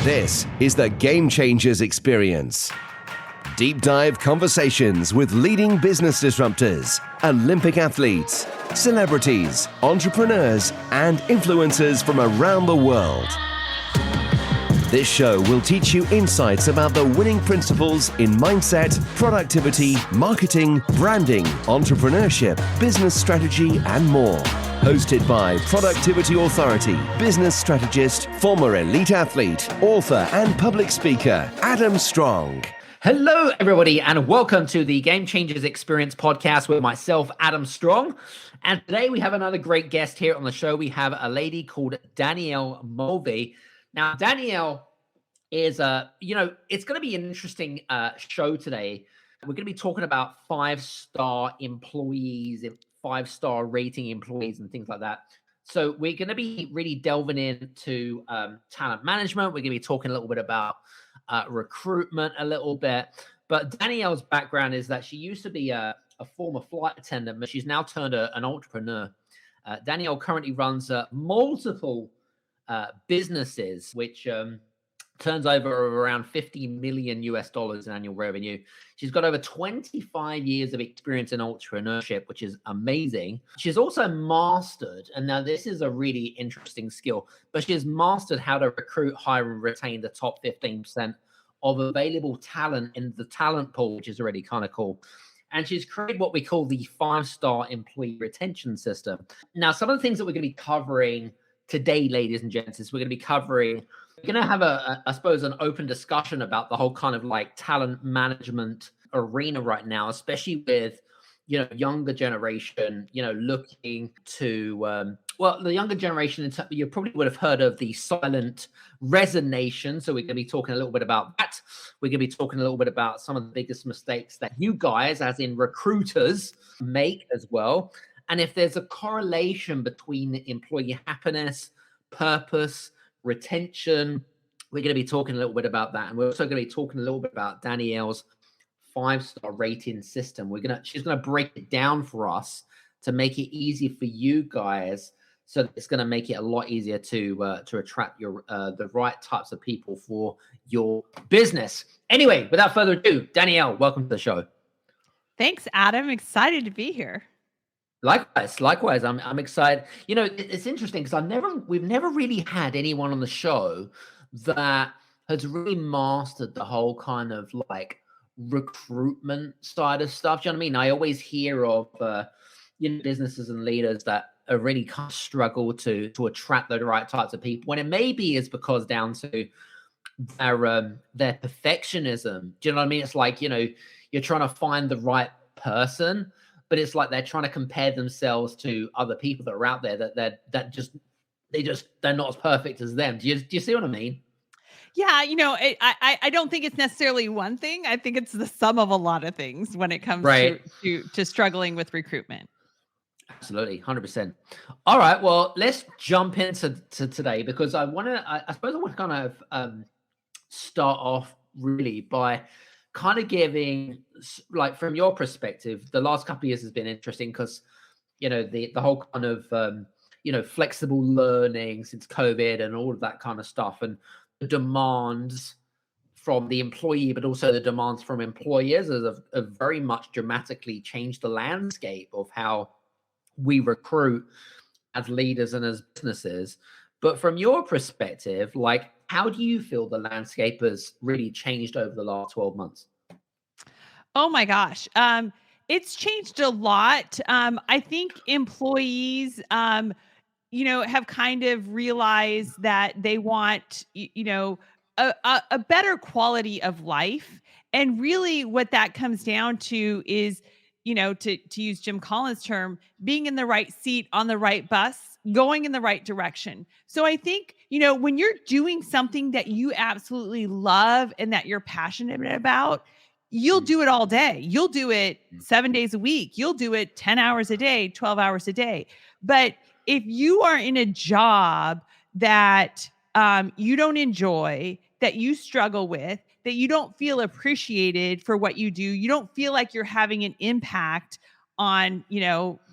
This is the Game Changers Experience. Deep dive conversations with leading business disruptors, Olympic athletes, celebrities, entrepreneurs, and influencers from around the world. This show will teach you insights about the winning principles in mindset, productivity, marketing, branding, entrepreneurship, business strategy, and more. Hosted by productivity authority, business strategist, former elite athlete, author, and public speaker, Adam Strong. Hello, everybody, and welcome to the Game Changers Experience podcast with myself, Adam Strong. And today we have another great guest here on the show. We have a lady called Danielle Mulvey. Now, Danielle is, it's going to be an interesting show today. We're going to be talking about five-star employees, five-star rating employees and things like that. So we're going to be really delving into talent management. We're going to be talking a little bit about recruitment a little bit. But Danielle's background is that she used to be a former flight attendant, but she's now turned an entrepreneur. Danielle currently runs multiple businesses, which turns over around $50 million in annual revenue. She's got over 25 years of experience in entrepreneurship, which is amazing. She's also mastered, and now this is a really interesting skill, but she has mastered how to recruit, hire, and retain the top 15% of available talent in the talent pool, which is already kind of cool. And she's created what we call the five-star employee retention system. Now, some of the things that we're going to be covering today, ladies and gents, is we're going to be covering, we're going to have I suppose, an open discussion about the whole kind of like talent management arena right now, especially with, younger generation, looking to, the younger generation, you probably would have heard of the silent resignation. So we're going to be talking a little bit about that. We're going to be talking a little bit about some of the biggest mistakes that you guys, as in recruiters, make as well. And if there's a correlation between employee happiness, purpose, retention, we're going to be talking a little bit about that. And we're also going to be talking a little bit about Danielle's five-star rating system. She's going to break it down for us to make it easy for you guys. So it's going to make it a lot easier to attract the right types of people for your business. Anyway, without further ado, Danielle, welcome to the show. Thanks, Adam. Excited to be here. Likewise. I'm excited. It's interesting because we've never really had anyone on the show that has really mastered the whole kind of like recruitment side of stuff. Do you know what I mean? I always hear of businesses and leaders that are really kind of struggle to attract the right types of people. When it maybe is because down to their perfectionism. Do you know what I mean? It's like, you're trying to find the right person, but it's like they're trying to compare themselves to other people that are out there they're not as perfect as them. Do you see what I mean? Yeah, I don't think it's necessarily one thing. I think it's the sum of a lot of things when it comes to struggling with recruitment. Absolutely, 100%. All right, well, let's jump into today because I suppose I want to kind of start off really by kind of giving, like, from your perspective, the last couple of years has been interesting because, the whole kind of, flexible learning since COVID and all of that kind of stuff, and the demands from the employee, but also the demands from employers have very much dramatically changed the landscape of how we recruit as leaders and as businesses. But from your perspective, like, how do you feel the landscape has really changed over the last 12 months? Oh my gosh. It's changed a lot. I think employees, have kind of realized that they want, a better quality of life. And really what that comes down to is, to use Jim Collins' term, being in the right seat on the right bus, going in the right direction. So I think, when you're doing something that you absolutely love and that you're passionate about, you'll do it all day. You'll do it 7 days a week. You'll do it 10 hours a day, 12 hours a day. But if you are in a job that you don't enjoy, that you struggle with, that you don't feel appreciated for what you do, you don't feel like you're having an impact on,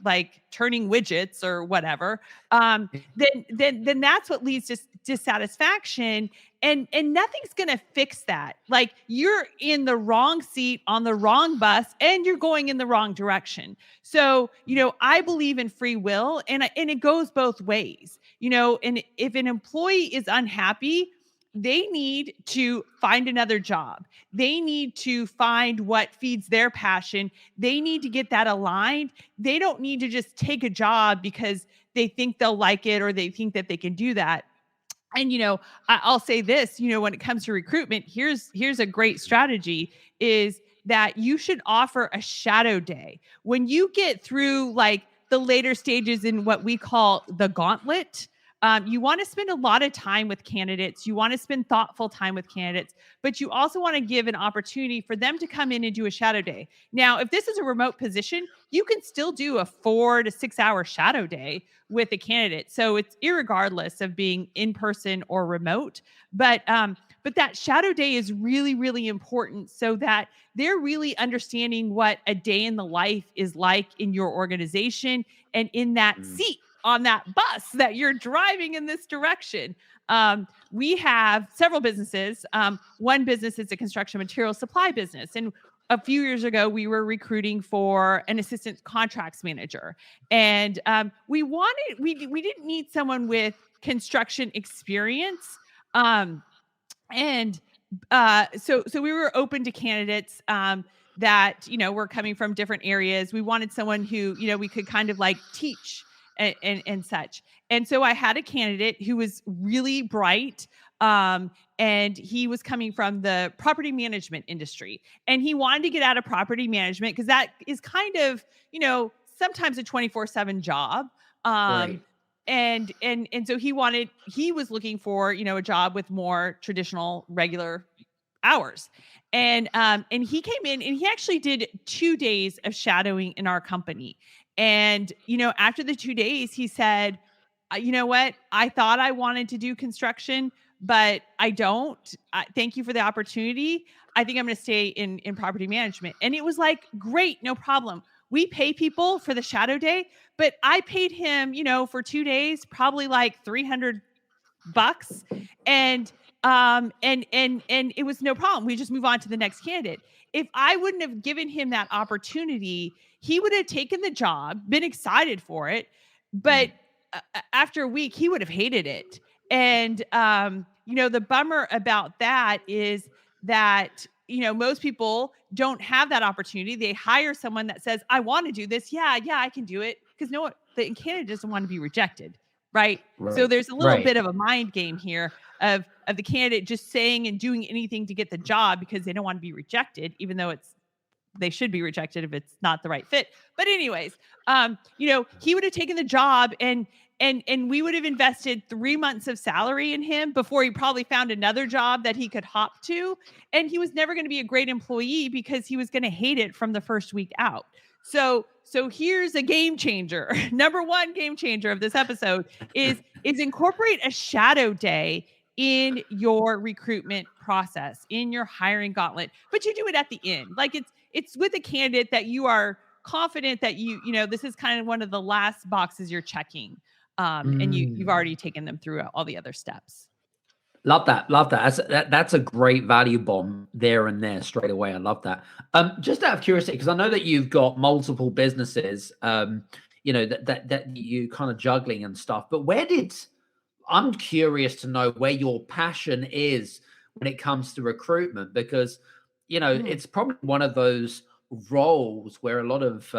like turning widgets or whatever, then that's what leads to dissatisfaction. And nothing's going to fix that. Like, you're in the wrong seat on the wrong bus and you're going in the wrong direction. So, I believe in free will, and it goes both ways, and if an employee is unhappy, they need to find another job. They need to find what feeds their passion. They need to get that aligned. They don't need to just take a job because they think they'll like it or they think that they can do that. And, I'll say this, when it comes to recruitment, here's a great strategy, is that you should offer a shadow day. When you get through like the later stages in what we call the gauntlet, you want to spend a lot of time with candidates. You want to spend thoughtful time with candidates, but you also want to give an opportunity for them to come in and do a shadow day. Now, if this is a remote position, you can still do a 4 to 6 hour shadow day with a candidate. So it's irregardless of being in person or remote. But that shadow day is really, really important so that they're really understanding what a day in the life is like in your organization and in that seat on that bus that you're driving in this direction. We have several businesses. One business is a construction material supply business. And a few years ago, we were recruiting for an assistant contracts manager. And we didn't need someone with construction experience. So we were open to candidates that, were coming from different areas. We wanted someone who, we could kind of like teach and such. And so I had a candidate who was really bright, and he was coming from the property management industry, and he wanted to get out of property management because that is kind of, sometimes a 24/7 job. Right. And so he was looking for, a job with more traditional, regular hours. And he came in and he actually did 2 days of shadowing in our company. And, after the 2 days, he said, you know what? I thought I wanted to do construction, but I don't. Thank you for the opportunity. I think I'm going to stay in property management. And it was like, great, no problem. We pay people for the shadow day, but I paid him, for 2 days, probably like $300. And it was no problem. We just move on to the next candidate. If I wouldn't have given him that opportunity, he would have taken the job, been excited for it, but after a week, he would have hated it. And, the bummer about that is that, most people don't have that opportunity. They hire someone that says, I want to do this. Yeah, I can do it. Because the candidate doesn't want to be rejected. Right. So there's a little bit of a mind game here of the candidate just saying and doing anything to get the job because they don't want to be rejected, even though they should be rejected if it's not the right fit. But anyways, he would have taken the job and we would have invested 3 months of salary in him before he probably found another job that he could hop to. And he was never going to be a great employee because he was going to hate it from the first week out. So here's a game changer. Number one game changer of this episode is incorporate a shadow day in your recruitment process, in your hiring gauntlet, but you do it at the end. Like it's with a candidate that you are confident that this is kind of one of the last boxes you're checking. And you've already taken them through all the other steps. Love that. That's a great value bomb there and there straight away. I love that. Just out of curiosity, because I know that you've got multiple businesses, that you kind of juggling and stuff. But I'm curious to know where your passion is when it comes to recruitment, because it's probably one of those roles where a lot of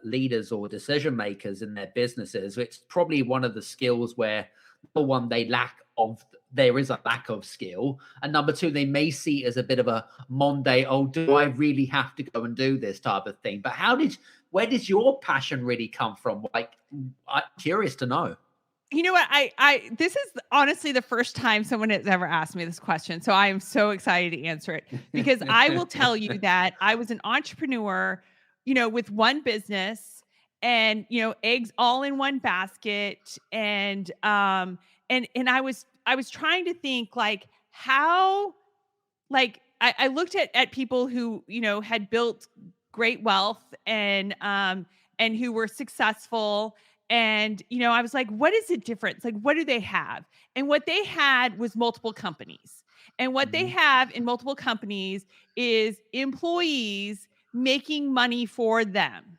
leaders or decision makers in their businesses, it's probably one of the skills where, number one, there is a lack of skill, and number two, they may see it as a bit of a Monday, do I really have to go and do this type of thing? But where did your passion really come from? Like, I'm curious to know. You know what? This is honestly the first time someone has ever asked me this question. So I am so excited to answer it, because I will tell you that I was an entrepreneur, with one business and, eggs all in one basket. And I was trying to think like how, like, I looked at people who, had built great wealth and who were successful. And, I was like, what is the difference? Like, what do they have? And what they had was multiple companies. And what they have in multiple companies is employees making money for them.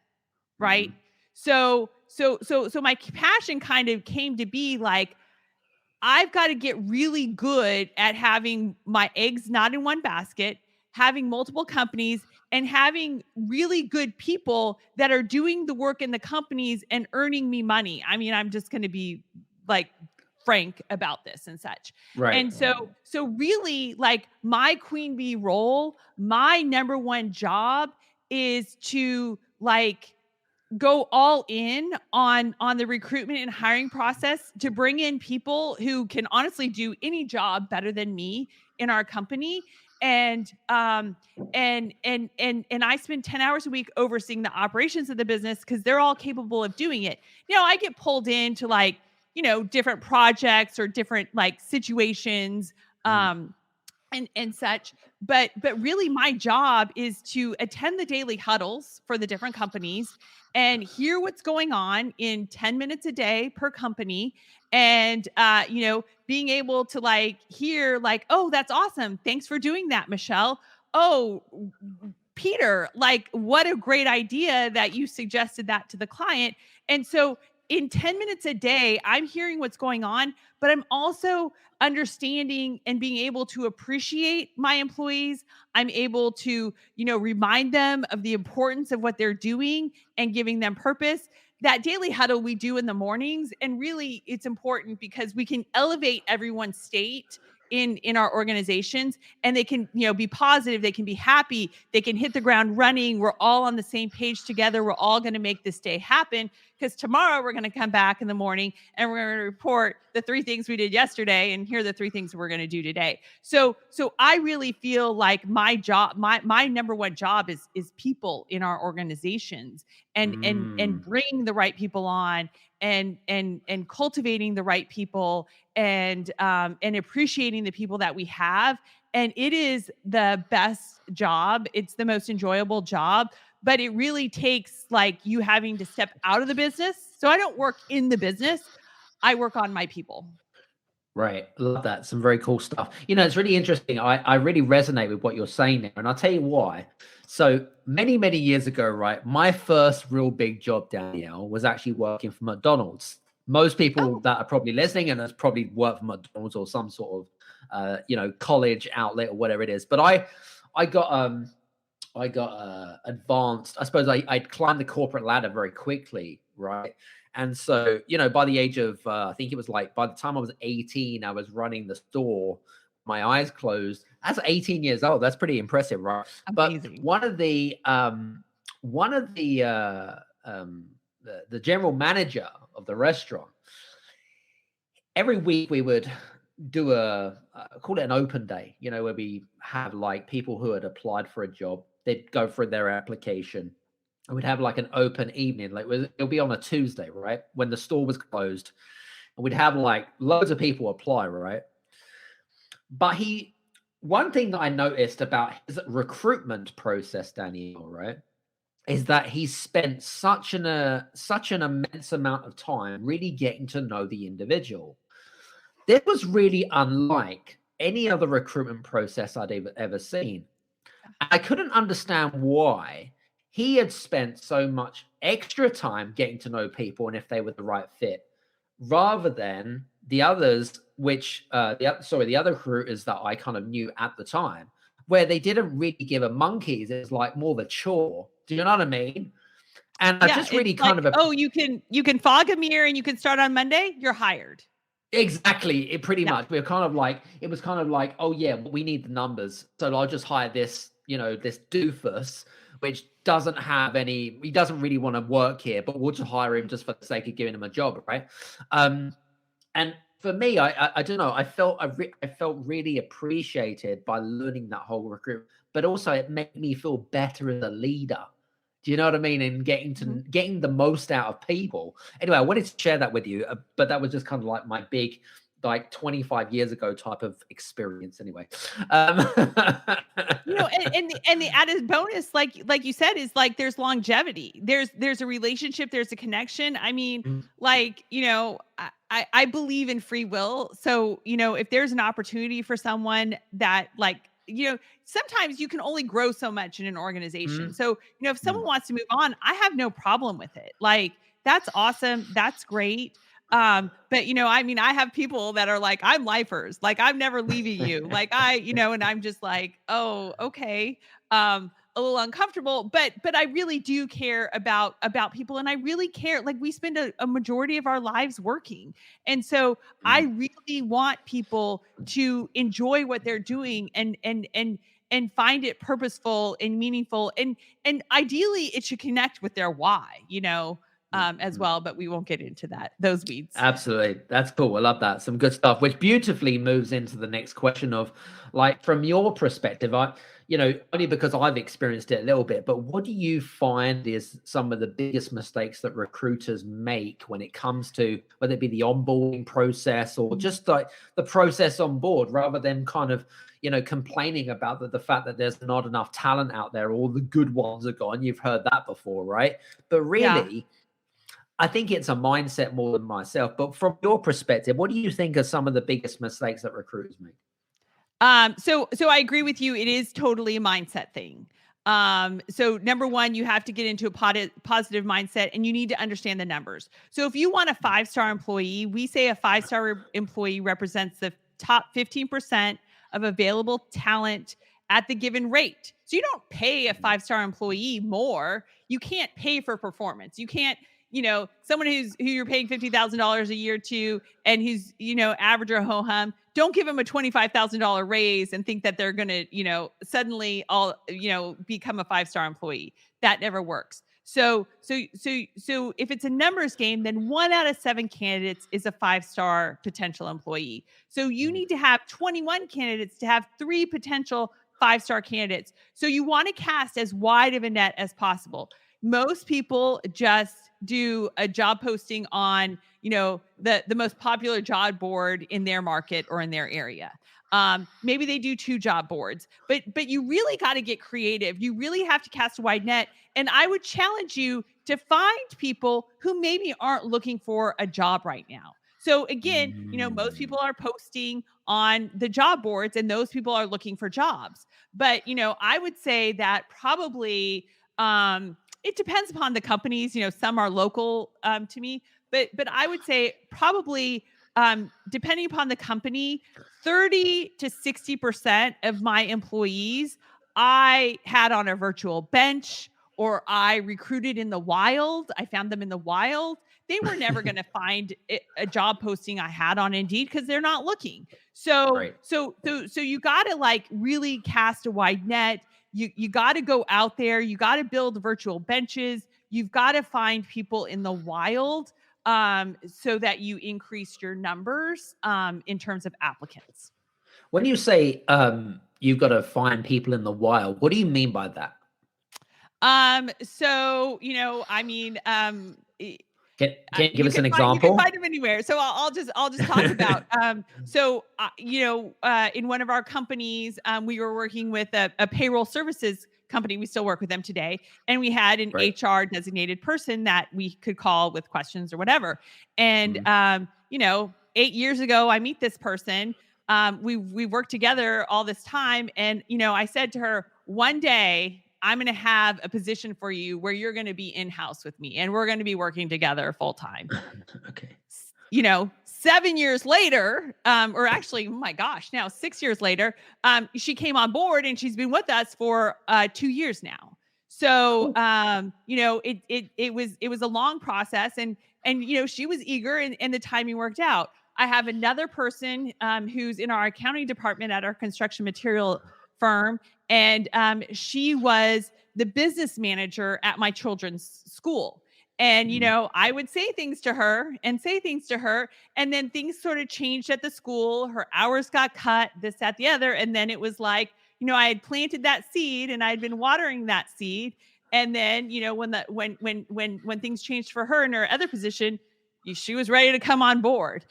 Right. So my passion kind of came to be like, I've got to get really good at having my eggs not in one basket, having multiple companies, and having really good people that are doing the work in the companies and earning me money. I mean, I'm just going to be like frank about this and such. Right. And so really, like, my queen bee role, my number one job is to like go all in on the recruitment and hiring process to bring in people who can honestly do any job better than me in our company. And I spend 10 hours a week overseeing the operations of the business because they're all capable of doing it. I get pulled into like, different projects or different like situations and such. But really my job is to attend the daily huddles for the different companies and hear what's going on in 10 minutes a day per company. And, being able to like hear like, oh, that's awesome. Thanks for doing that, Michelle. Oh, Peter, like, what a great idea that you suggested that to the client. And so in 10 minutes a day, I'm hearing what's going on, but I'm also understanding and being able to appreciate my employees. I'm able to, remind them of the importance of what they're doing and giving them purpose. That daily huddle we do in the mornings, and really it's important because we can elevate everyone's state in our organizations, and they can, be positive, they can be happy, they can hit the ground running. We're all on the same page together. We're all going to make this day happen, because tomorrow we're going to come back in the morning and we're going to report the 3 things we did yesterday, and here are the 3 things we're going to do today. So I really feel like my job, my number one job is people in our organizations, and bringing the right people on, and cultivating the right people, and appreciating the people that we have. And it is the best job. It's the most enjoyable job, but it really takes like you having to step out of the business. So I don't work in the business. I work on my people. Right. Love that. Some very cool stuff. It's really interesting. I really resonate with what you're saying there. And I'll tell you why. So many, many years ago, right, my first real big job, Danielle, was actually working for McDonald's. Most people that are probably listening and has probably worked for McDonald's or some sort of, college outlet or whatever it is. But I got advanced. I suppose I'd climbed the corporate ladder very quickly, right? And so, by the age of, I think it was like, by the time I was 18, I was running the store, my eyes closed. That's 18 years old. That's pretty impressive, right? Amazing. But one of the general manager of the restaurant, every week we would do call it an open day, where we have like people who had applied for a job. They'd go through their application. And we'd have like an open evening, like it'll be on a Tuesday, right? When the store was closed, and we'd have like loads of people apply, right? But one thing that I noticed about his recruitment process, Danielle, right, is that he spent such an immense amount of time really getting to know the individual. This was really unlike any other recruitment process I'd ever seen. I couldn't understand why he had spent so much extra time getting to know people and if they were the right fit, rather than the others, which the other recruiters that I kind of knew at the time, where they didn't really give a monkeys. It was like more of a chore. Do you know what I mean? And I just really kind of you can fog a mirror and you can start on Monday. You're hired. Exactly. It pretty much. It was kind of like, oh yeah, we need the numbers, so I'll just hire this, this doofus, which he doesn't really want to work here, but we'll just hire him just for the sake of giving him a job, right? And for me, I don't know, I felt really appreciated by learning that whole recruitment, but also it made me feel better as a leader. Do you know what I mean? And getting the most out of people. Anyway, I wanted to share that with you, but that was just kind of like the like 25 years ago type of experience anyway. And the added bonus, like you said, is like there's longevity. There's a relationship, there's a connection. I mean, Mm, like, I believe in free will. So, if there's an opportunity for someone that sometimes you can only grow so much in an organization. mm, So, if someone mm. wants to move on, I have no problem with it. Like, that's awesome. That's great. But I mean, I have people that are like, I'm lifers, like I'm never leaving you. Like and I'm just like, oh, okay. A little uncomfortable, but I really do care about people, and I really care. Like, we spend a majority of our lives working. And so I Mm. really want people to enjoy what they're doing and find it purposeful and meaningful. And ideally it should connect with their why, as Mm. well, but we won't get into those weeds. Absolutely. That's cool. I love that. Some good stuff, which beautifully moves into the next question of, like, from your perspective, only because I've experienced it a little bit, but what do you find is some of the biggest mistakes that recruiters make when it comes to whether it be the onboarding process or just like the process on board, rather than kind of, complaining about the fact that there's not enough talent out there, all the good ones are gone. You've heard that before, right? But Yeah. really, I think it's a mindset more than myself. But from your perspective, what do you think are some of the biggest mistakes that recruiters make? So I agree with you. It is totally a mindset thing. So number one, you have to get into a positive mindset, and you need to understand the numbers. So if you want a 5-star employee, we say a 5-star employee represents the top 15% of available talent at the given rate. So you don't pay a 5-star employee more. You can't pay for performance. You can't, someone who you're paying $50,000 a year to, and who's, average or ho hum, don't give them a $25,000 raise and think that they're going to, suddenly become a 5-star employee. That never works. So if it's a numbers game, then 1 out of 7 candidates is a 5-star potential employee. So you need to have 21 candidates to have 3 potential 5-star candidates. So you want to cast as wide of a net as possible. Most people just do a job posting on, the most popular job board in their market or in their area. Maybe they do 2 job boards, but you really got to get creative. You really have to cast a wide net. And I would challenge you to find people who maybe aren't looking for a job right now. So again, most Mm. people are posting on the job boards, and those people are looking for jobs. But, I would say that probably, it depends upon the companies. Some are local to me, but I would say probably, depending upon the company, 30 to 60% of my employees I had on a virtual bench, or I recruited in the wild. I found them in the wild. They were never going to find a job posting I had on Indeed because they're not looking. So, Right. so you got to like really cast a wide net. You got to go out there. You got to build virtual benches. You've got to find people in the wild, so that you increase your numbers, in terms of applicants. When you say you've got to find people in the wild, what do you mean by that? So, I mean, Can you give us an you can find example? them anywhere. So I'll just talk about, in one of our companies, we were working with a payroll services company. We still work with them today. And we had an Right. HR designated person that we could call with questions or whatever. And, Mm. 8 years ago, I meet this person. We worked together all this time. And, I said to her, one day I'm going to have a position for you where you're going to be in-house with me, and we're going to be working together full time. Okay. 7 years later, or actually, oh my gosh, now 6 years later, she came on board, and she's been with us for 2 years now. So, Cool. it was a long process, and she was eager, and the timing worked out. I have another person, who's in our accounting department at our construction material firm, and she was the business manager at my children's school. And, Mm. I would say things to her, and then things sort of changed at the school. Her hours got cut, this, that, the other. And then it was like, I had planted that seed, and I'd been watering that seed. And then, when things changed for her in her other position, she was ready to come on board.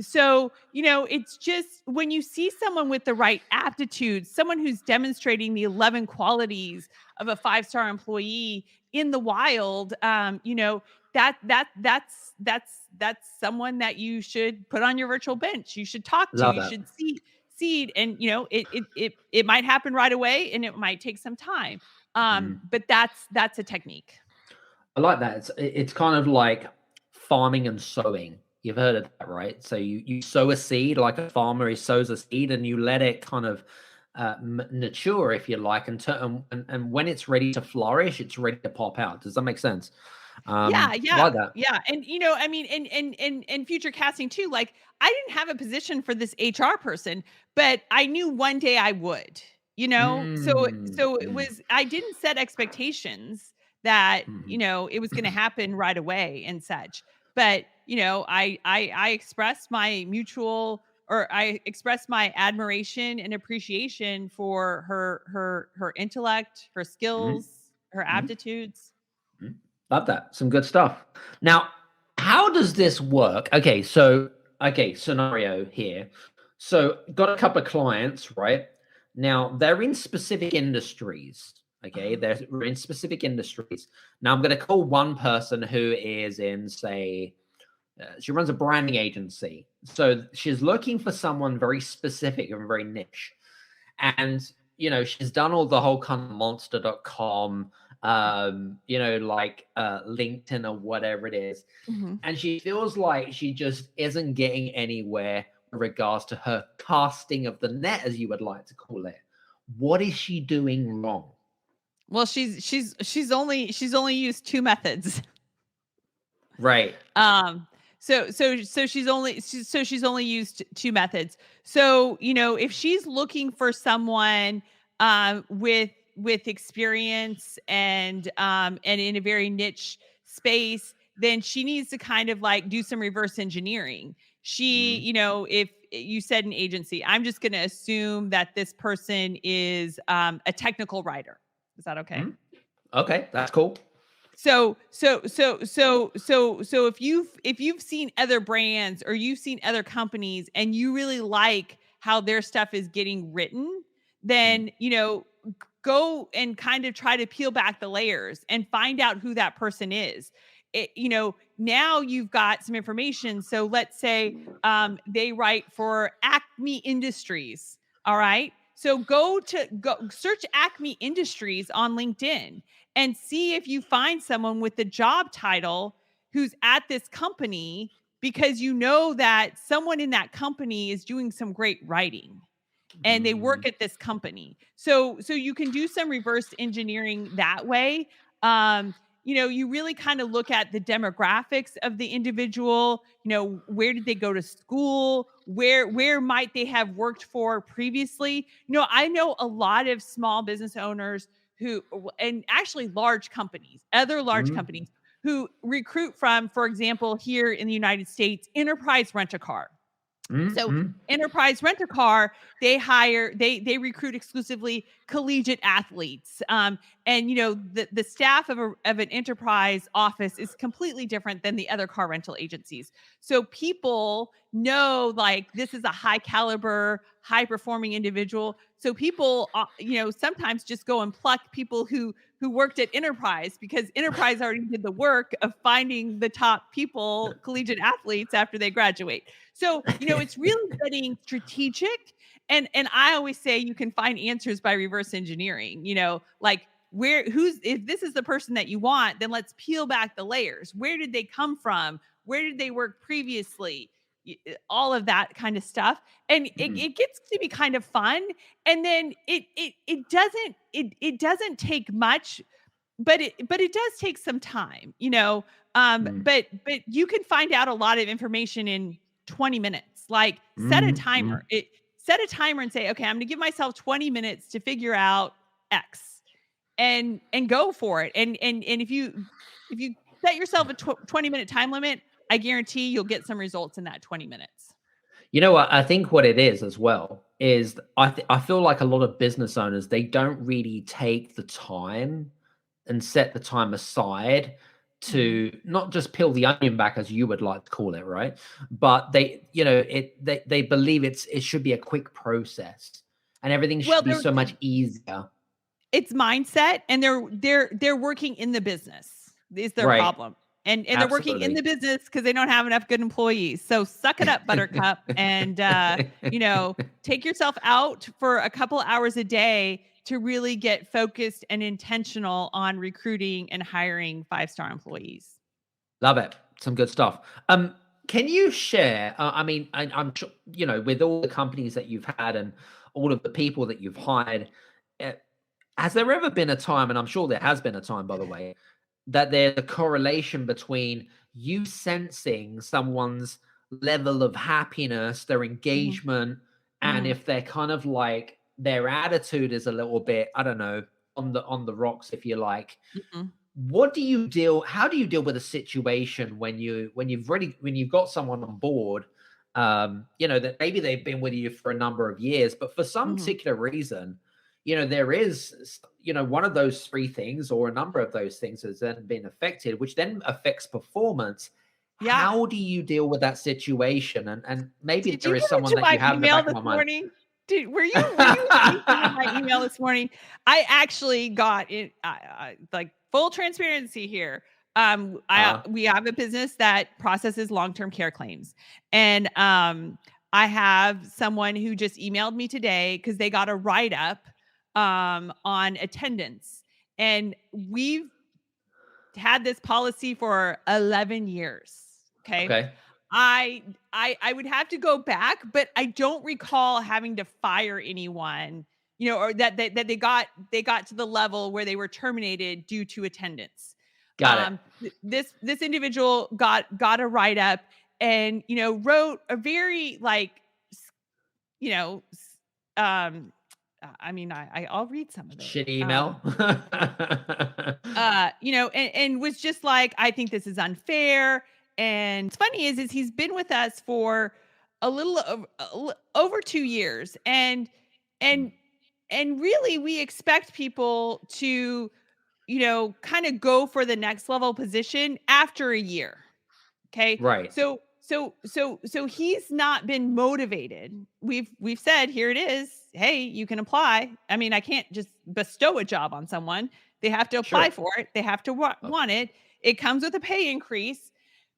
So, it's just when you see someone with the right aptitude, someone who's demonstrating the 11 qualities of a 5-star employee in the wild, that's someone that you should put on your virtual bench. You should talk to, Love you that. should seed, and it might happen right away and it might take some time. Mm. But that's a technique. I like that. It's kind of like farming and sowing. You've heard of that, right? So you sow a seed, like a farmer, he sows a seed, and you let it kind of mature, if you like, and when it's ready to flourish, it's ready to pop out. Does that make sense? Yeah, I yeah, like that. yeah. And I mean, and future casting too. Like, I didn't have a position for this HR person, but I knew one day I would. So it Mm. was. I didn't set expectations that Mhm. it was going to happen right away and such. But I expressed my I expressed my admiration and appreciation for her intellect, her Mhm. skills, her Mhm. aptitudes. Mhm. Love that. Some good stuff. Now, how does this work? Okay, scenario here. So, got a couple of clients, right? Now, they're in specific industries. Okay, they're in specific industries. Now, I'm going to call one person who is in, say, she runs a branding agency. So, she's looking for someone very specific and very niche. And she's done all the whole kind of monster.com, like LinkedIn or whatever it is, Mhm. and she feels like she just isn't getting anywhere with regards to her casting of the net, as you would like to call it. What is she doing wrong? Well, she's only used 2 methods. Right. Um, so she's only used 2 methods. So, if she's looking for someone with experience and in a very niche space, then she needs to kind of like do some reverse engineering. She, Mhm. if you said an agency, I'm just going to assume that this person is a technical writer. Is that okay? Mhm. Okay, that's cool. So if you've seen other brands or you've seen other companies and you really like how their stuff is getting written, Mm. then go and kind of try to peel back the layers and find out who that person is. Now you've got some information. So let's say they write for Acme Industries. All right. So go search Acme Industries on LinkedIn and see if you find someone with the job title who's at this company, because you know that someone in that company is doing some great writing and they Mm. work at this company. So you can do some reverse engineering that way. You really kind of look at the demographics of the individual. Where did they go to school? Where might they have worked for previously? I know a lot of small business owners and actually other large Mhm. companies who recruit from, for example, here in the United States, Enterprise Rent-A-Car. Mhm. So Mhm. Enterprise Rent-A-Car, they recruit exclusively collegiate athletes. And the staff of an enterprise office is completely different than the other car rental agencies. So people know like this is a high caliber, high performing individual. So people sometimes just go and pluck people who worked at Enterprise, because Enterprise already did the work of finding the top people, collegiate athletes, after they graduate. So, it's really getting strategic. And I always say you can find answers by reverse engineering, like if this is the person that you want, then let's peel back the layers. Where did they come from? Where did they work previously? All of that kind of stuff. And Mhm. it gets to be kind of fun. And then it doesn't take much, but it does take some time, Mhm. but you can find out a lot of information in 20 minutes. Like, Mhm. Mhm. set a timer and say, okay, I'm going to give myself 20 minutes to figure out X, and go for it. And if you set yourself a 20-minute time limit, I guarantee you'll get some results in that 20 minutes. You know what? I think what it is as well is I feel like a lot of business owners, they don't really take the time and set the time aside to not just peel the onion back, as you would like to call it, right? But they believe it should be a quick process and everything Well, should be so much easier. it's mindset, and they're working in the business is their Right. problem. And they're working in Absolutely. the business because they don't have enough good employees. So suck it up, Buttercup, and take yourself out for a couple hours a day to really get focused and intentional on recruiting and hiring 5-star employees. Love it. Some good stuff. Can you share? I'm sure, with all the companies that you've had and all of the people that you've hired, has there ever been a time, and I'm sure there has been a time, by the way, that there's a correlation between you sensing someone's level of happiness, their engagement, and if they're kind of like their attitude is a little bit, I don't know, on the rocks, if you like. How do you deal with a situation when you've got someone on board, that maybe they've been with you for a number of years, but for some particular reason, there is, one of those three things or a number of those things has then been affected, which then affects performance. Yeah. How do you deal with that situation? And maybe Did there you is go someone into that you my have in the email back of this my mind. morning? Were you looking at my email this morning? I actually got it. Like full transparency here. We have a business that processes long-term care claims, and I have someone who just emailed me today because they got a write-up on attendance, and we've had this policy for 11 years. Okay. I would have to go back, but I don't recall having to fire anyone, or that they got to the level where they were terminated due to attendance. Got it. This individual got a write up and wrote a very I'll read some of it. Shit email. And was just like, I think this is unfair. And what's funny is he's been with us for a little over 2 years, and really we expect people to, kind of go for the next level position after a year. Okay. Right. So he's not been motivated. We've said, here it is. Hey, you can apply. I mean, I can't just bestow a job on someone. They have to apply for it. They have to want it. It comes with a pay increase,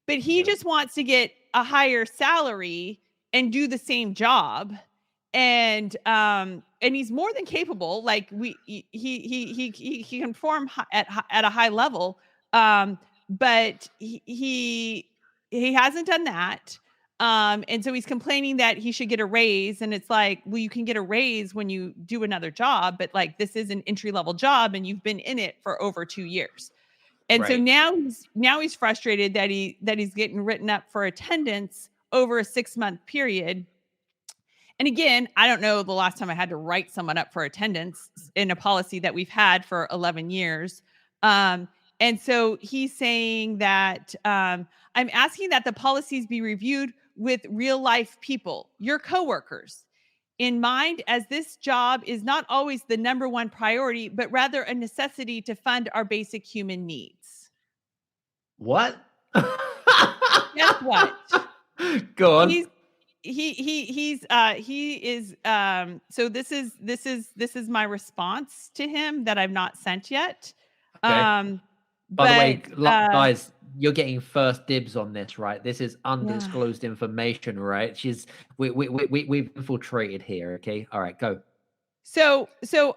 but he just wants to get a higher salary and do the same job. And he's more than capable. Like he can perform at a high level. But he hasn't done that. And so he's complaining that he should get a raise. And it's like, well, you can get a raise when you do another job, but like, this is an entry-level job and you've been in it for over 2 years. And so now he's frustrated that he's getting written up for attendance over a 6-month period. And again, I don't know the last time I had to write someone up for attendance in a policy that we've had for 11 years. And so he's saying that I'm asking that the policies be reviewed with real life people, your coworkers, in mind, as this job is not always the number one priority, but rather a necessity to fund our basic human needs. What? Guess what? Go on. He is so this is my response to him that I've not sent yet. Okay. By the way, guys, you're getting first dibs on this, right? This is undisclosed information, right? We've infiltrated here. Okay. All right, go. So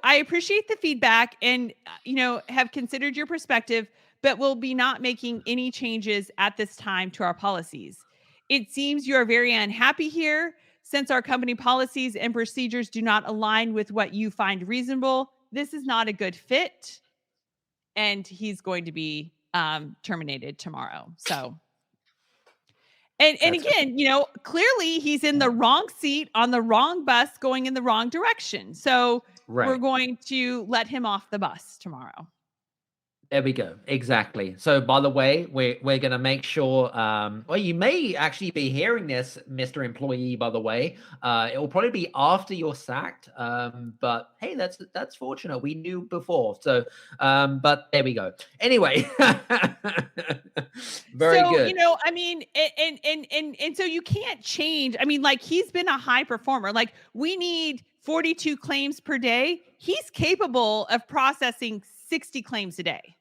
I appreciate the feedback and, have considered your perspective, but will be not making any changes at this time to our policies. It seems you are very unhappy here since our company policies and procedures do not align with what you find reasonable. This is not a good fit. And he's going to be terminated tomorrow. So, and again, clearly he's in the wrong seat on the wrong bus going in the wrong direction. So we're going to let him off the bus tomorrow. There we go. Exactly. So, by the way, we're going to make sure. Well, you may actually be hearing this, Mr. Employee. By the way, it will probably be after you're sacked. But hey, that's fortunate. We knew before. So, but there we go. Anyway, very So, good. I mean, and so you can't change. I mean, like, he's been a high performer. Like, we need 42 claims per day. He's capable of processing 60 claims a day.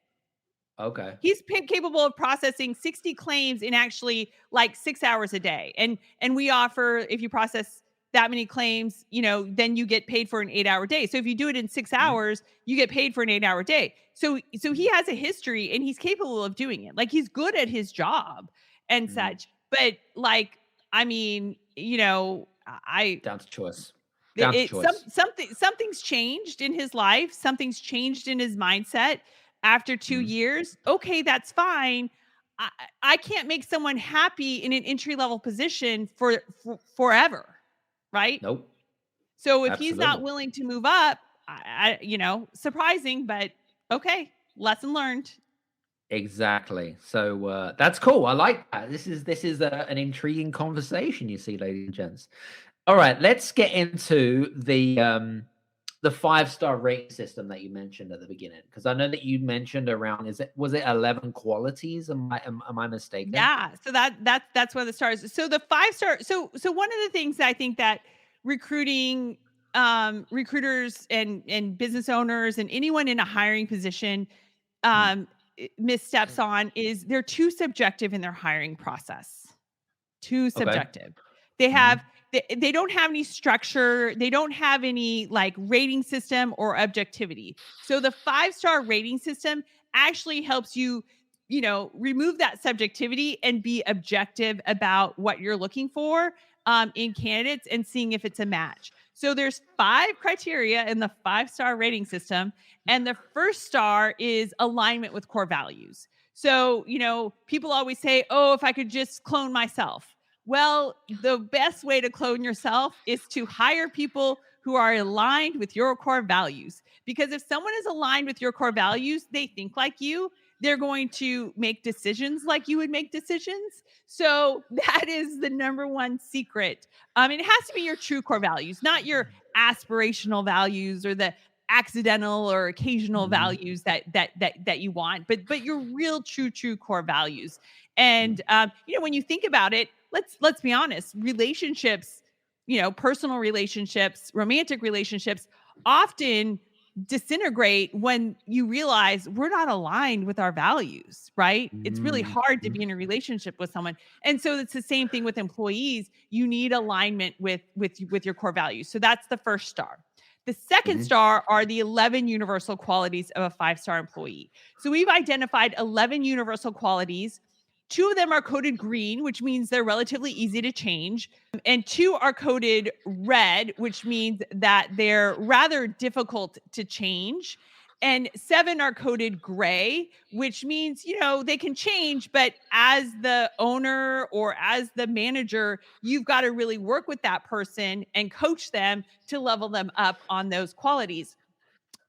Okay. He's capable of processing 60 claims in actually like 6 hours a day. And we offer, if you process that many claims, then you get paid for an 8-hour day. So if you do it in 6 Mhm. hours, you get paid for an 8-hour day. So he has a history and he's capable of doing it. Like, he's good at his job and Mhm. such. But like, I mean, Down to choice. Down to choice. something's changed in his life. Something's changed in his mindset after 2 Mhm. years. Okay, that's fine. I can't make someone happy in an entry level position for forever, right? Nope. So if he's not Absolutely. willing to move up, surprising, but okay, lesson learned. Exactly. So that's cool. I like that. This is an intriguing conversation. You see, ladies and gents. All right, let's get into the 5-star rating system that you mentioned at the beginning, because I know that you mentioned around, was it 11 qualities? Am I mistaken? Yeah, so that's one of the stars. So the 5-star. So one of the things I think that recruiting recruiters and business owners and anyone in a hiring position Mm. missteps on is they're too subjective in their hiring process. Too Okay. subjective. They Hmm. have they don't have any structure. They don't have any like rating system or objectivity. So the 5-star rating system actually helps you, remove that subjectivity and be objective about what you're looking for in candidates and seeing if it's a match. So there's 5 criteria in the 5-star rating system, and the first star is alignment with core values. So, people always say, "Oh, if I could just clone myself." Well, the best way to clone yourself is to hire people who are aligned with your core values. Because if someone is aligned with your core values, they think like you, they're going to make decisions like you would make decisions. So that is the number one secret. It has to be your true core values, not your aspirational values or the accidental or occasional Hmm. values that you want, but your real true core values. And when you think about it, let's be honest, relationships, personal relationships, romantic relationships often disintegrate when you realize we're not aligned with our values, right? It's really Hmm. hard to be in a relationship with someone. And so it's the same thing with employees. You need alignment with your core values. So that's the first star. The second Hmm. star are the 11 universal qualities of a 5-star employee. So we've identified 11 universal qualities. 2 of them are coded green, which means they're relatively easy to change. And 2 are coded red, which means that they're rather difficult to change. And 7 are coded gray, which means, they can change, but as the owner or as the manager, you've got to really work with that person and coach them to level them up on those qualities.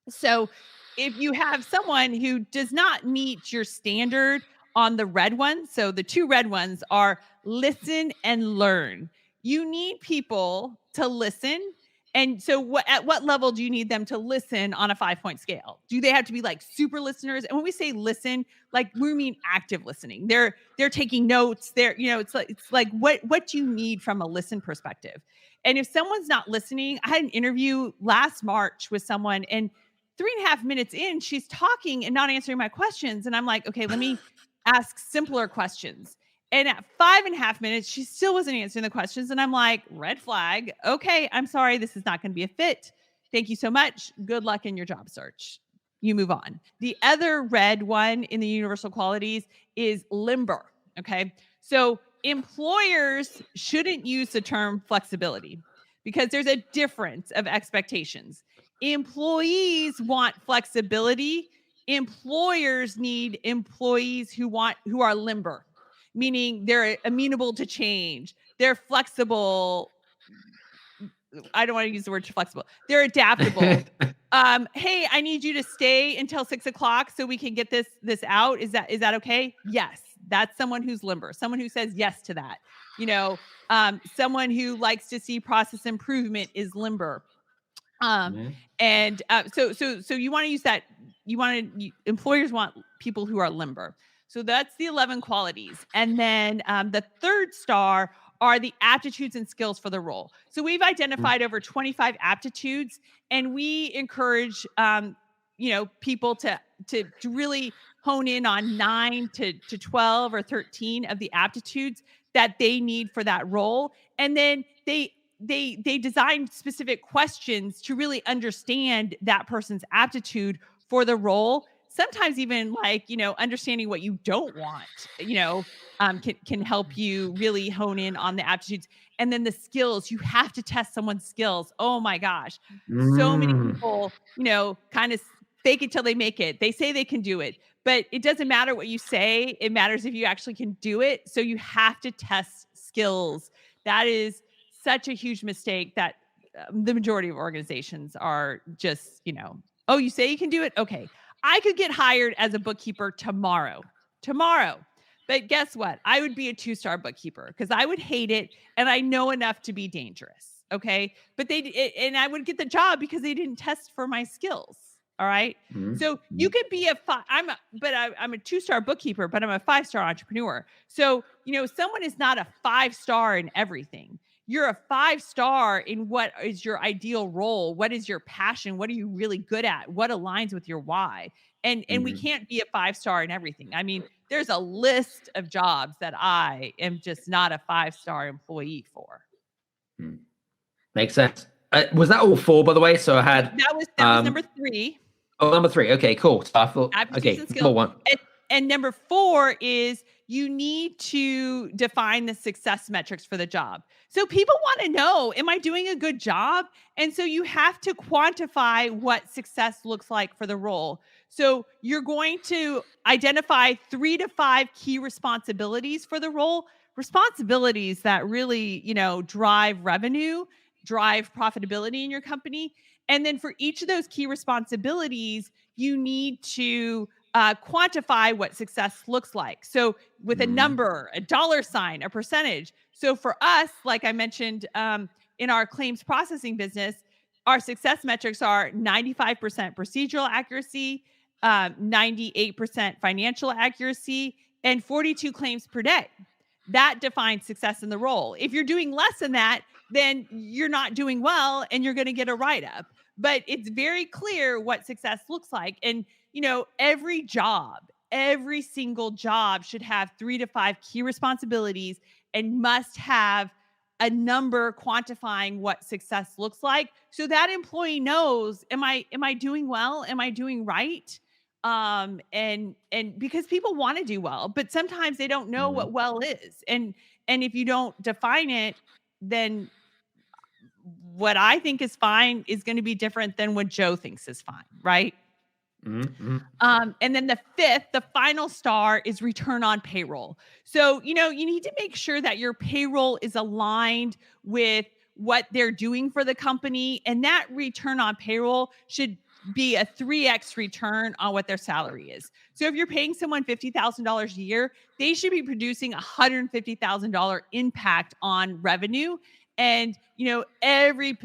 So if you have someone who does not meet your standard on the red ones, so the 2 red ones are listen and learn. You need people to listen. And so at what level do you need them to listen on a 5-point scale? Do they have to be like super listeners? And when we say listen, like, we mean active listening. They're taking notes. It's like what do you need from a listen perspective? And if someone's not listening, I had an interview last March with someone, and 3.5 minutes in, she's talking and not answering my questions. And I'm like, okay, let me ask simpler questions. And at 5.5 minutes, she still wasn't answering the questions. And I'm like, red flag. Okay, I'm sorry. This is not going to be a fit. Thank you so much. Good luck in your job search. You move on. The other red one in the universal qualities is limber. Okay. So employers shouldn't use the term flexibility because there's a difference of expectations. Employees want flexibility. Employers need employees who are limber, meaning they're amenable to change. They're flexible. I don't want to use the word flexible. They're adaptable. Hey, I need you to stay until 6:00 so we can get this out. Is that okay? Yes. That's someone who's limber, someone who says yes to that. Someone who likes to see process improvement is limber. Um, Mhm. and so you want to use that. Employers want people who are limber. So that's the 11 qualities. And then the third star are the aptitudes and skills for the role. So we've identified over 25 aptitudes, and we encourage people to really hone in on 9 to 12 or 13 of the aptitudes that they need for that role. And then they design specific questions to really understand that person's aptitude for the role. Sometimes even understanding what you don't want, can help you really hone in on the aptitudes. And then the skills, you have to test someone's skills. Oh my gosh. So many Mm. people, kind of fake it till they make it. They say they can do it, but it doesn't matter what you say. It matters if you actually can do it. So you have to test skills. That is such a huge mistake that the majority of organizations are just, oh, you say you can do it? Okay. I could get hired as a bookkeeper tomorrow. But guess what? I would be a 2-star bookkeeper because I would hate it and I know enough to be dangerous. Okay. But and I would get the job because they didn't test for my skills. All right. Mhm. So you could be I'm a 2-star bookkeeper, but I'm a 5-star entrepreneur. So, someone is not a 5-star in everything. You're a 5-star in what is your ideal role. What is your passion? What are you really good at? What aligns with your why? And we can't be a 5-star in everything. I mean, there's a list of jobs that I am just not a 5-star employee for. Mm. Makes sense. Was that all 4, by the way? So I had That was number 3. Oh, number 3. Okay, cool. So I thought, Aptitudes okay, and number skills. 1. And number 4 is you need to define the success metrics for the job. So people want to know, am I doing a good job? And so you have to quantify what success looks like for the role. So you're going to identify 3 to 5 key responsibilities for the role, responsibilities that really, drive revenue, drive profitability in your company. And then for each of those key responsibilities, you need to quantify what success looks like. So with a number, a dollar sign, a percentage. So for us, like I mentioned, in our claims processing business, our success metrics are 95% procedural accuracy, 98% financial accuracy, and 42 claims per day. That defines success in the role. If you're doing less than that, then you're not doing well and you're going to get a write-up. But it's very clear what success looks like. And, every single job should have 3 to 5 key responsibilities and must have a number quantifying what success looks like. So that employee knows, am I doing well? Am I doing right? And because people want to do well, but sometimes they don't know what well is. And if you don't define it, then what I think is fine is going to be different than what Joe thinks is fine, right? And then the final star is return on payroll. So, you need to make sure that your payroll is aligned with what they're doing for the company. And that return on payroll should be a 3x return on what their salary is. So if you're paying someone $50,000 a year, they should be producing $150,000 impact on revenue. And, every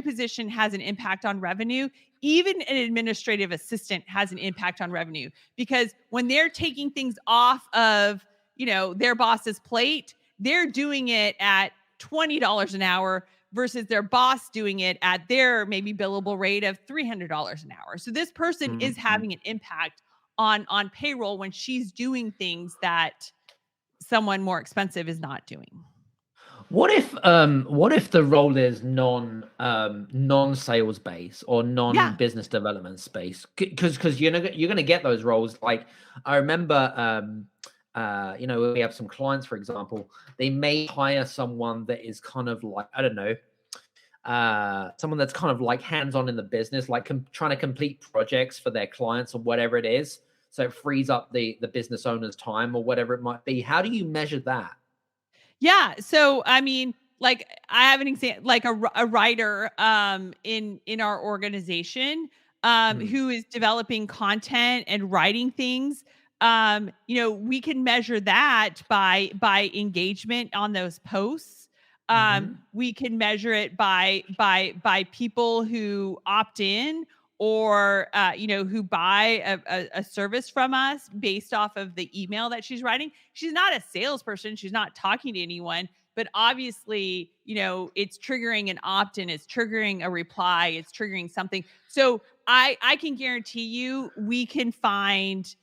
position has an impact on revenue. Even an administrative assistant has an impact on revenue, because when they're taking things off of, their boss's plate, they're doing it at $20 an hour versus their boss doing it at their maybe billable rate of $300 an hour. So this person is having an impact on payroll when she's doing things that someone more expensive is not doing. What if the role is non-sales based or non-business development space? Because you're going to get those roles. Like I remember, when we have some clients, for example, they may hire someone that is kind of like, I don't know, someone that's kind of like hands-on in the business, like trying to complete projects for their clients or whatever it is. So it frees up the business owner's time or whatever it might be. How do you measure that? Yeah. So, I mean, like I have an example, like a writer in our organization. who is developing content and writing things, we can measure that by engagement on those posts. We can measure it by people who opt in, or who buy a service from us based off of the email that she's writing. She's not a salesperson. She's not talking to anyone, but obviously, it's triggering an opt-in, it's triggering a reply, it's triggering something. So I can guarantee you, we can find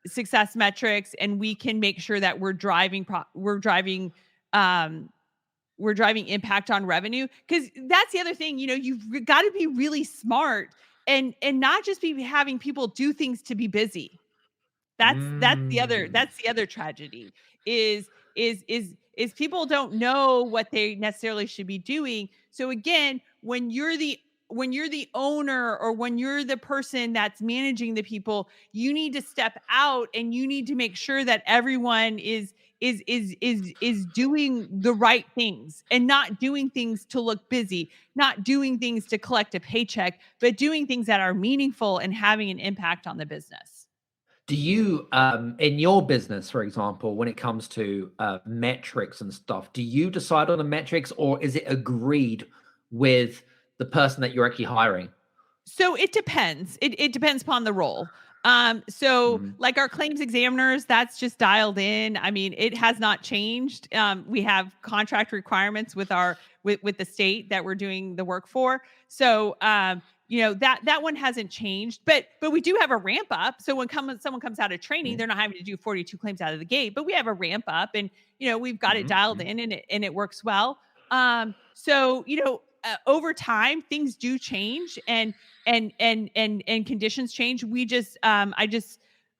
success metrics, and we can make sure that we're driving impact on revenue. Because that's the other thing, you've got to be really smart and not just be having people do things to be busy. That's the other tragedy is people don't know what they necessarily should be doing. So again, when you're the owner, or when you're the person that's managing the people, you need to step out and you need to make sure that everyone is doing the right things, and not doing things to look busy, not doing things to collect a paycheck, but doing things that are meaningful and having an impact on the business. Do you, in your business, for example, when it comes to metrics and stuff, do you decide on the metrics, or is it agreed with the person that you're actually hiring? So it depends. It depends upon the role. Like our claims examiners, that's just dialed in. I mean, it has not changed. We have contract requirements with the state that we're doing the work for. So, that one hasn't changed, but we do have a ramp up. So when someone comes out of training, they're not having to do 42 claims out of the gate, but we have a ramp up, and, we've got it dialed in, and it works well. Over time, things do change, and conditions change. I just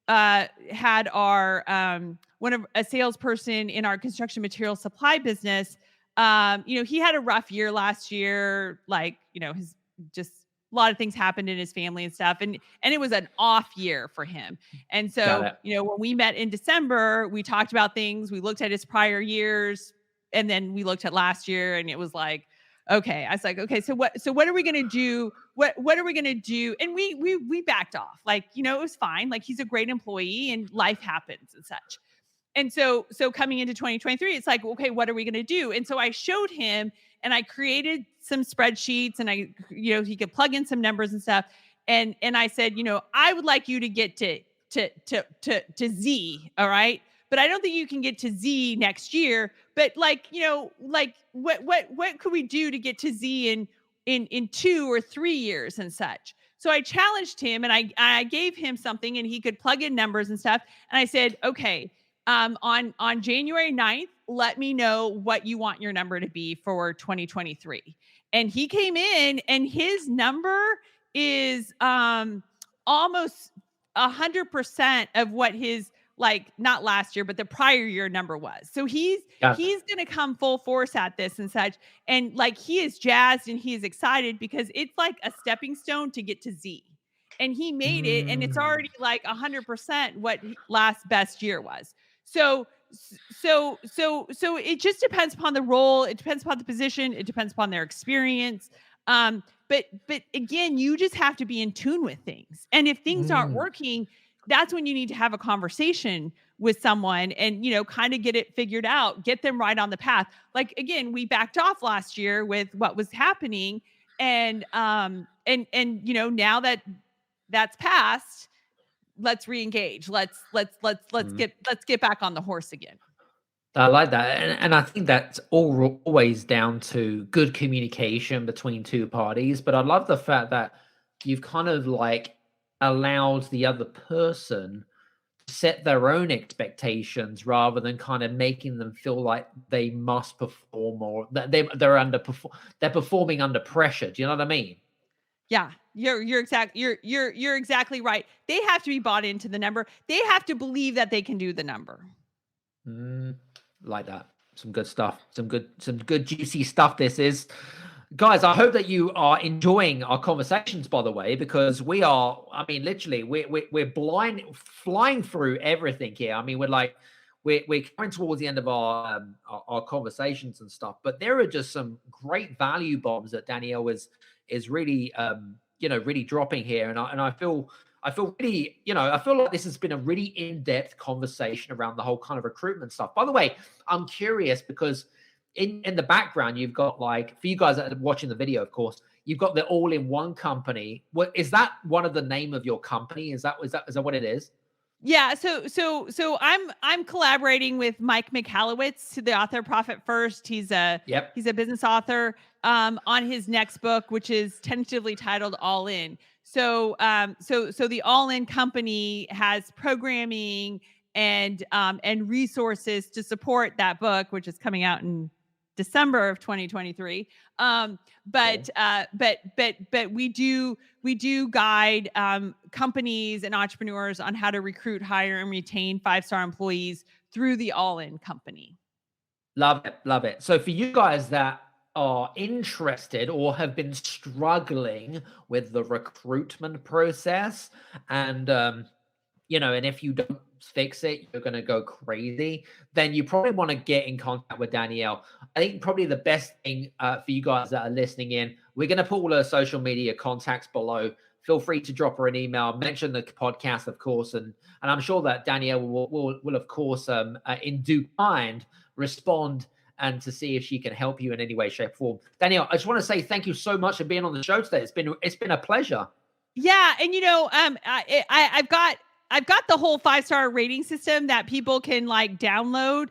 had our a salesperson in our construction material supply business. He had a rough year last year. His just a lot of things happened in his family and stuff, and it was an off year for him. And so, when we met in December, we talked about things. We looked at his prior years, and then we looked at last year, and it was like, okay. I was like, okay, so what are we going to do? What are we going to do? And we backed off. It was fine. He's a great employee, and life happens and such. And so coming into 2023, it's like, okay, what are we going to do? And so I showed him, and I created some spreadsheets, and he could plug in some numbers and stuff. And I said, I would like you to get to Z. All right. But I don't think you can get to Z next year. But what could we do to get to Z in 2 or 3 years and such? So I challenged him, and I gave him something, and he could plug in numbers and stuff. And I said, okay, on January 9th, let me know what you want your number to be for 2023. And he came in, and his number is almost 100% of what his, not last year, but the prior year number was. So he's going to come full force at this and such. And he is jazzed, and he is excited, because it's like a stepping stone to get to Z. And he made it, and it's already 100% what last best year was. So it just depends upon the role. It depends upon the position. It depends upon their experience. But again, you just have to be in tune with things. And if things aren't working, that's when you need to have a conversation with someone and, kind of get it figured out, get them right on the path. Again, we backed off last year with what was happening. And now that that's passed, let's re-engage. Let's get back on the horse again. I like that. And I think that's always down to good communication between two parties. But I love the fact that you've kind of allowed the other person to set their own expectations rather than kind of making them feel like they must perform, or that they're performing under pressure. Do you know what I mean? Yeah, you're exactly right. They have to be bought into the number. They have to believe that they can do the number. Like that. Some good stuff. Some good juicy stuff this is. Guys, I hope that you are enjoying our conversations, by the way, because we are, literally, we're flying through everything here. We're coming towards the end of our conversations and stuff, but there are just some great value bombs that Danielle is really really dropping here. And I feel really, I feel like this has been a really in-depth conversation around the whole kind of recruitment stuff. By the way, I'm curious because in the background, you've got, like, for you guys that are watching the video, of course, you've got the all-in-one company. What is that? One of the name of your company? Is that what it is? Yeah, so I'm collaborating with Mike Michalowicz, the author of Profit First. He's a business author on his next book, which is tentatively titled All In. So the All In company has programming and resources to support that book, which is coming out in December of 2023. But we do guide companies and entrepreneurs on how to recruit, hire, and retain 5-star employees through the All In company. Love it. Love it. So for you guys that are interested or have been struggling with the recruitment process, and and if you don't fix it, you're going to go crazy, then you probably want to get in contact with Danielle. I think probably the best thing for you guys that are listening in, we're going to put all her social media contacts below. Feel free to drop her an email, mention the podcast, of course, and I'm sure that Danielle will of course, in due kind, respond and to see if she can help you in any way, shape, or form. Danielle, I just want to say thank you so much for being on the show today. It's been a pleasure. Yeah, and I've got the whole 5-star rating system that people can, like, download,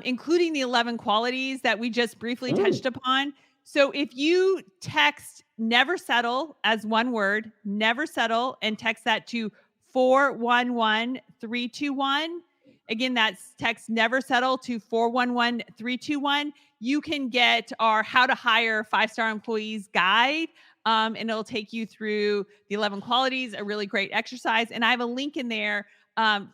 including the 11 qualities that we just briefly touched upon. So if you text "never settle" as one word, "never settle," and text that to 411321. Again, that's text "never settle" to 411321. You can get our How to Hire 5-Star Employees guide. And it'll take you through the 11 qualities, a really great exercise. And I have a link in there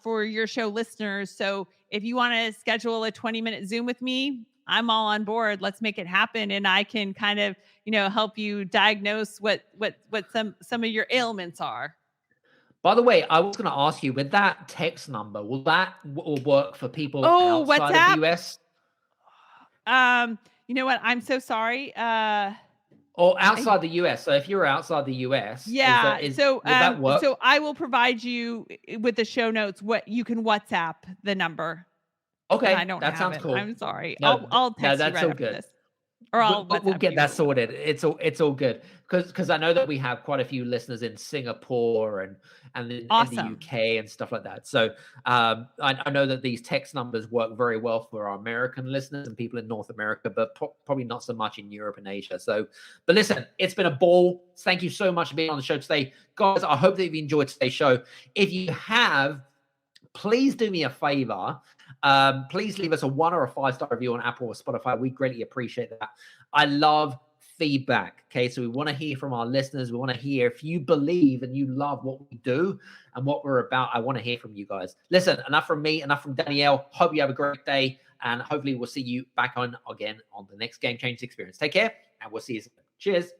for your show listeners. So if you want to schedule a 20-minute Zoom with me, I'm all on board. Let's make it happen. And I can kind of, help you diagnose what some of your ailments are. By the way, I was going to ask you, with that text number, will work for people outside WhatsApp? of the US? You know what? I'm so sorry. Or outside the US. So if you're outside the US, will that work? So I will provide you with the show notes what you can WhatsApp the number. Okay, I don't that have sounds it. cool. I'm sorry. No, I'll text that's you right all after good. this. Or We'll get that sorted. It's all good because I know that we have quite a few listeners in Singapore and in the UK and stuff like that. So I know that these text numbers work very well for our American listeners and people in North America, but probably not so much in Europe and Asia. So, but listen, it's been a ball. Thank you so much for being on the show today, guys. I hope that you've enjoyed today's show. If you have, please do me a favor. Please leave us a 1 or a 5-star review on Apple or Spotify. We greatly appreciate that. I love feedback. Okay, so we want to hear from our listeners. We want to hear if you believe and you love what we do and what we're about. I want to hear from you guys. Listen, enough from me, enough from Danielle. Hope you have a great day, and hopefully we'll see you back on again on the next Game Changers Experience. Take care, and we'll see you soon. Cheers.